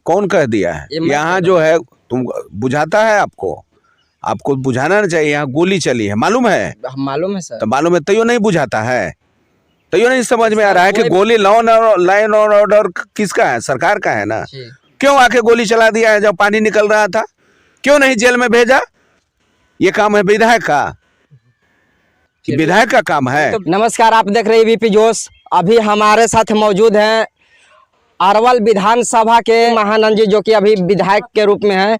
कौन कह दिया है? यहाँ जो है तुम बुझाता है आपको बुझाना नहीं चाहिए। यहाँ गोली चली है, मालूम है? मालूम है सर। तो मालूम है तैयो नहीं बुझाता है, तैयो नहीं समझ में आ रहा है कि गोली लाइन और ऑर्डर किसका है? सरकार का है ना। क्यों आके गोली चला दिया है जब पानी निकल रहा था? क्यों नहीं जेल में भेजा? ये काम है विधायक का, विधायक का काम है। नमस्कार, आप देख रहे हैं एबीपी जोश। अभी हमारे साथ मौजूद हैं अरवल विधानसभा के महानंद जी, जो कि अभी विधायक के रूप में हैं,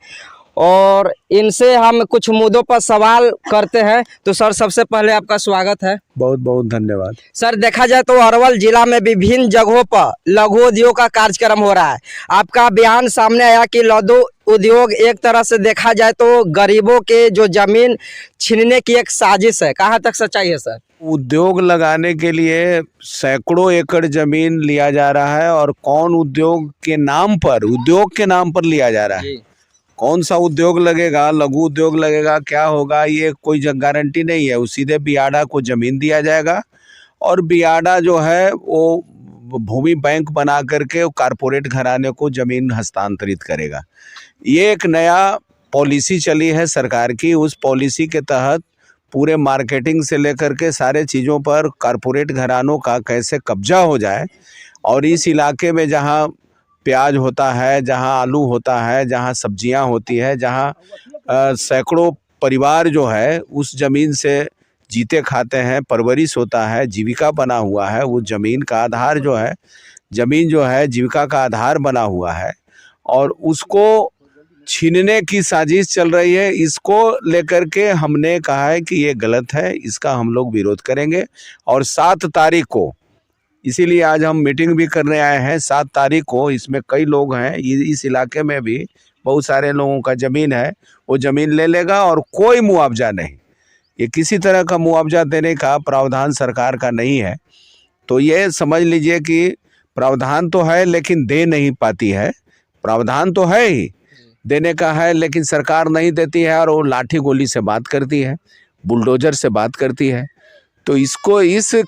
और इनसे हम कुछ मुद्दों पर सवाल करते हैं। तो सर, सबसे पहले आपका स्वागत है। बहुत बहुत धन्यवाद। सर, देखा जाए तो अरवल जिला में विभिन्न जगहों पर लघु उद्योग का कार्यक्रम हो रहा है। आपका बयान सामने आया कि लघु उद्योग एक तरह से देखा जाए तो गरीबों के जो जमीन छीनने की एक साजिश है। कहाँ तक सच्चाई है सर? उद्योग लगाने के लिए सैकड़ों एकड़ जमीन लिया जा रहा है, और कौन उद्योग के नाम पर लिया जा रहा है। कौन सा उद्योग लगेगा, लघु उद्योग लगेगा, क्या होगा, ये कोई गारंटी नहीं है। सीधे बियाडा को जमीन दिया जाएगा, और बियाडा जो है वो भूमि बैंक बना करके कारपोरेट घराने को जमीन हस्तांतरित करेगा। ये एक नया पॉलिसी चली है सरकार की। उस पॉलिसी के तहत पूरे मार्केटिंग से लेकर के सारे चीज़ों पर कारपोरेट घरानों का कैसे कब्जा हो जाए, और इस इलाके में जहाँ प्याज होता है, जहाँ आलू होता है, जहाँ सब्जियां होती है, जहाँ सैकड़ों परिवार जो है उस ज़मीन से जीते खाते हैं, परवरिश होता है, जीविका बना हुआ है। वो ज़मीन का आधार जो है, ज़मीन जो है जीविका का आधार बना हुआ है, और उसको छीनने की साजिश चल रही है। इसको लेकर के हमने कहा है कि ये गलत है, इसका हम लोग विरोध करेंगे। और 7 तारीख को, इसीलिए आज हम मीटिंग भी करने आए हैं। 7 तारीख को इसमें कई लोग हैं, इस इलाके में भी बहुत सारे लोगों का ज़मीन है, वो ज़मीन ले लेगा, और कोई मुआवजा नहीं। ये किसी तरह का मुआवजा देने का प्रावधान सरकार का नहीं है। तो ये समझ लीजिए कि प्रावधान तो है लेकिन दे नहीं पाती है। प्रावधान तो है ही, देने का है, लेकिन सरकार नहीं देती है, और वो लाठी गोली से बात करती है, बुलडोजर से बात करती है। तो इस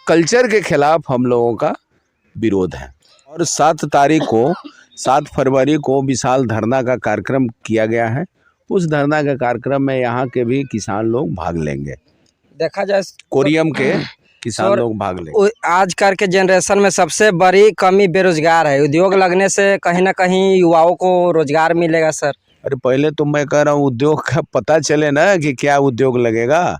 कल्चर के खिलाफ हम लोगों का विरोध है। और 7 फरवरी को विशाल धरना का कार्यक्रम किया गया है। उस धरना के कार्यक्रम में यहाँ के भी किसान लोग भाग लेंगे। देखा जाए कोरियम के किसान लोग भाग लेंगे। आजकल के जनरेशन में सबसे बड़ी कमी बेरोजगार है। उद्योग लगने से कहीं ना कहीं युवाओं को रोजगार मिलेगा सर। अरे पहले तो मैं कह रहा हूँ उद्योग का पता चले ना कि क्या उद्योग लगेगा।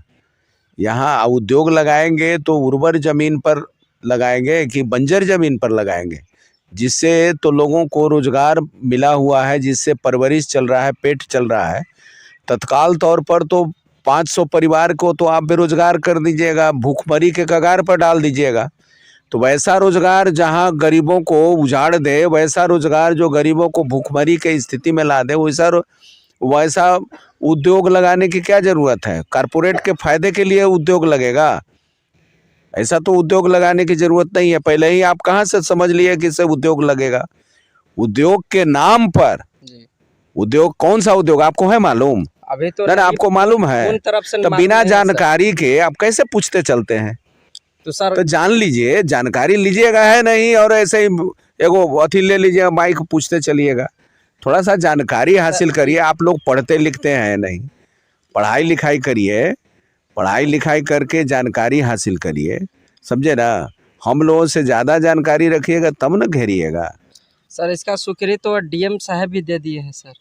यहाँ उद्योग लगाएंगे तो उर्वर ज़मीन पर लगाएंगे कि बंजर ज़मीन पर लगाएंगे, जिससे तो लोगों को रोज़गार मिला हुआ है, जिससे परवरिश चल रहा है, पेट चल रहा है। तत्काल तौर पर तो 500 परिवार को तो आप बेरोजगार कर दीजिएगा, भूखमरी के कगार पर डाल दीजिएगा। तो वैसा रोज़गार जहाँ गरीबों को उजाड़ दे, वैसा रोज़गार जो गरीबों को भूखमरी के स्थिति में ला दे, वैसा उद्योग लगाने की क्या ज़रूरत है? कारपोरेट के फायदे के लिए उद्योग लगेगा, ऐसा तो उद्योग लगाने की ज़रूरत नहीं है। पहले ही आप कहाँ से समझ लिए कि इससे उद्योग लगेगा? उद्योग के नाम पर उद्योग, कौन सा उद्योग आपको है मालूम? अभी तो ना आपको मालूम है? तो बिना जानकारी के आप कैसे पूछते चलते हैं? तो सर, तो जान लीजिए, जानकारी लीजिएगा है नहीं, और ऐसे ही एगो अथी ले लीजिएगा, माइक पूछते चलिएगा। थोड़ा सा जानकारी हासिल करिए। आप लोग पढ़ते लिखते हैं नहीं, पढ़ाई लिखाई करिए, पढ़ाई लिखाई करके जानकारी हासिल करिए, समझे ना? हम लोगों से ज़्यादा जानकारी रखिएगा तब न घेरिएगा। सर, इसका स्वीकृति तो डीएम साहब भी दे दिए हैं सर।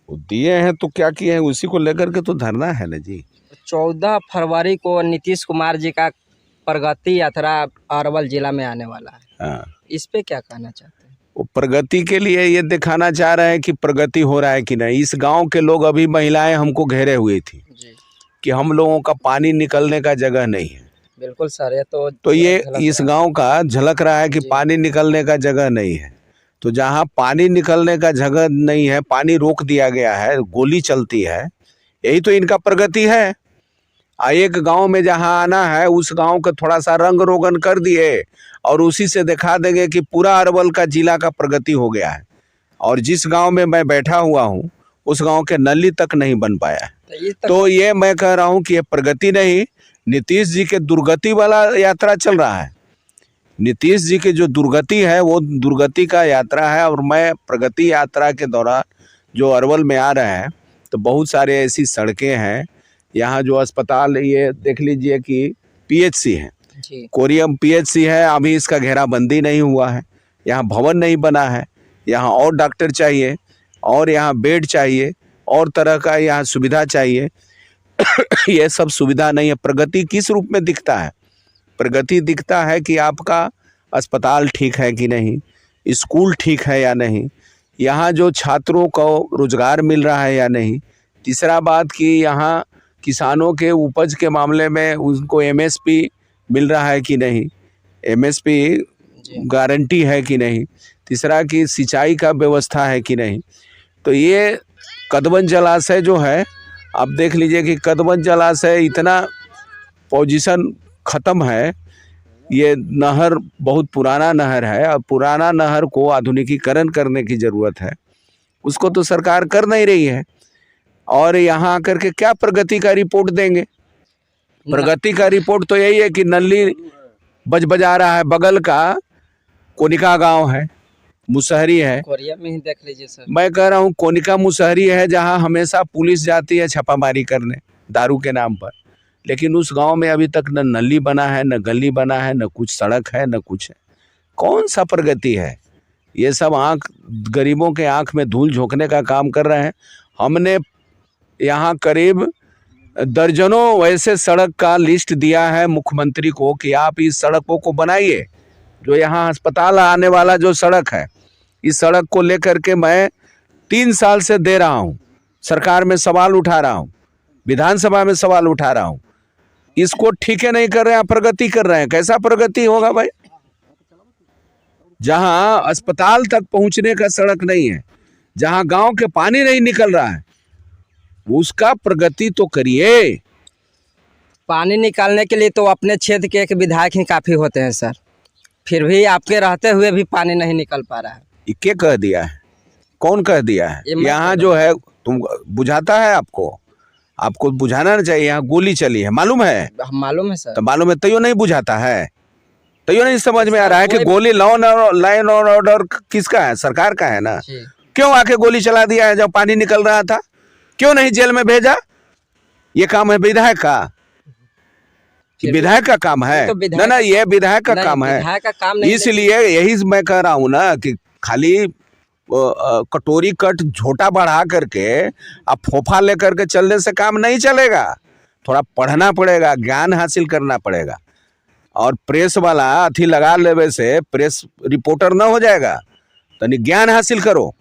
वो दिए हैं तो क्या किए हैं, उसी को लेकर के तो धरना है ना जी। 14 फरवरी को नीतीश कुमार जी का प्रगति यात्रा अरवल जिला में आने वाला है। हाँ, इस पे क्या कहना चाहते हैं? वो प्रगति के लिए ये दिखाना चाह रहे हैं कि प्रगति हो रहा है कि नहीं। इस गांव के लोग, अभी महिलाएं हमको घेरे हुए थी कि हम लोगों का पानी निकलने का जगह नहीं है। बिल्कुल सर, ये तो ये इस गांव का झलक रहा है कि पानी निकलने का जगह नहीं है। तो जहां पानी निकलने का जगह नहीं है, पानी रोक दिया गया है, गोली चलती है, यही तो इनका प्रगति है। एक गांव में जहां आना है, उस गांव का थोड़ा सा रंग रोगन कर दिए, और उसी से दिखा देंगे कि पूरा अरवल का जिला का प्रगति हो गया है। और जिस गांव में मैं बैठा हुआ हूं, उस गांव के नली तक नहीं बन पाया है। तो ये मैं कह रहा हूं कि ये प्रगति नहीं, नीतीश जी के दुर्गति वाला यात्रा चल रहा है। नीतीश जी की जो दुर्गति है वो दुर्गति का यात्रा है। और मैं प्रगति यात्रा के दौरान जो अरवल में आ रहे हैं तो बहुत सारे ऐसी सड़कें हैं यहाँ, जो अस्पताल ये देख लीजिए कि पीएचसी है, जी कोरियम पीएचसी है, अभी इसका घेराबंदी नहीं हुआ है, यहाँ भवन नहीं बना है, यहाँ और डॉक्टर चाहिए और यहाँ बेड चाहिए और तरह का यहाँ सुविधा चाहिए। ये सब सुविधा नहीं है। प्रगति किस रूप में दिखता है? प्रगति दिखता है कि आपका अस्पताल ठीक है कि नहीं, स्कूल ठीक है या नहीं, यहाँ जो छात्रों को रोजगार मिल रहा है या नहीं। तीसरा बात कि यहाँ किसानों के उपज के मामले में उनको एमएसपी मिल रहा है कि नहीं, एमएसपी गारंटी है कि नहीं। तीसरा कि सिंचाई का व्यवस्था है कि नहीं। तो ये कदबन जलाशय जो है, आप देख लीजिए कि कदबन जलाशय इतना पोजीशन ख़त्म है। ये नहर बहुत पुराना नहर है और पुराना नहर को आधुनिकीकरण करने की ज़रूरत है, उसको तो सरकार कर नहीं रही है। और यहाँ आकर के क्या प्रगति का रिपोर्ट देंगे? प्रगति का रिपोर्ट तो यही है कि नली बजा रहा है, बगल का कोनिका गांव है, मुसहरी है, कोरिया में ही देख लीजिए सर। मैं कह रहा हूँ कोनिका मुसहरी है, जहाँ हमेशा पुलिस जाती है छापामारी करने दारू के नाम पर। लेकिन उस गांव में अभी तक न नली बना है, न गली बना है, न कुछ सड़क है, न कुछ है। कौन सा प्रगति है? ये सब गरीबों के आंख में धूल झोंकने का काम कर रहे हैं। हमने यहाँ करीब दर्जनों वैसे सड़क का लिस्ट दिया है मुख्यमंत्री को कि आप इस सड़कों को बनाइए। जो यहाँ अस्पताल आने वाला जो सड़क है, इस सड़क को लेकर के मैं 3 साल से दे रहा हूँ, सरकार में सवाल उठा रहा हूँ, विधानसभा में सवाल उठा रहा हूँ। इसको ठीक है नहीं कर रहे हैं, प्रगति कर रहे हैं। कैसा प्रगति होगा भाई? जहाँ अस्पताल तक पहुँचने का सड़क नहीं है, जहाँ गांव के पानी नहीं निकल रहा है, उसका प्रगति तो करिए। पानी निकालने के लिए तो अपने क्षेत्र के एक विधायक ही काफ़ी होते हैं सर, फिर भी आपके रहते हुए भी पानी नहीं निकल पा रहा है। ये क्या कह दिया है? कौन कह दिया है? यहाँ जो है तुम बुझाता है आपको बुझाना नहीं चाहिए। यहाँ गोली चली है, मालूम है? मालूम है सर। तो मालूम है तैयो नहीं बुझाता है, तैयो नहीं समझ में आ रहा है कि गोली लाइन और ऑर्डर किसका है? सरकार का है ना। क्यों आके गोली चला दिया है जब पानी निकल रहा था? क्यों नहीं जेल में भेजा? ये काम है विधायक का? विधायक का काम है? तो ना, ये विधायक का काम है। इसलिए यही मैं कह रहा हूँ ना कि खाली कटोरी कट झोटा बढ़ा करके अब फोफा लेकर के चलने से काम नहीं चलेगा। थोड़ा पढ़ना पड़ेगा, ज्ञान हासिल करना पड़ेगा। और प्रेस वाला अथी लगा लेवे से प्रेस रिपोर्टर ना हो जाएगा। तो ज्ञान हासिल करो।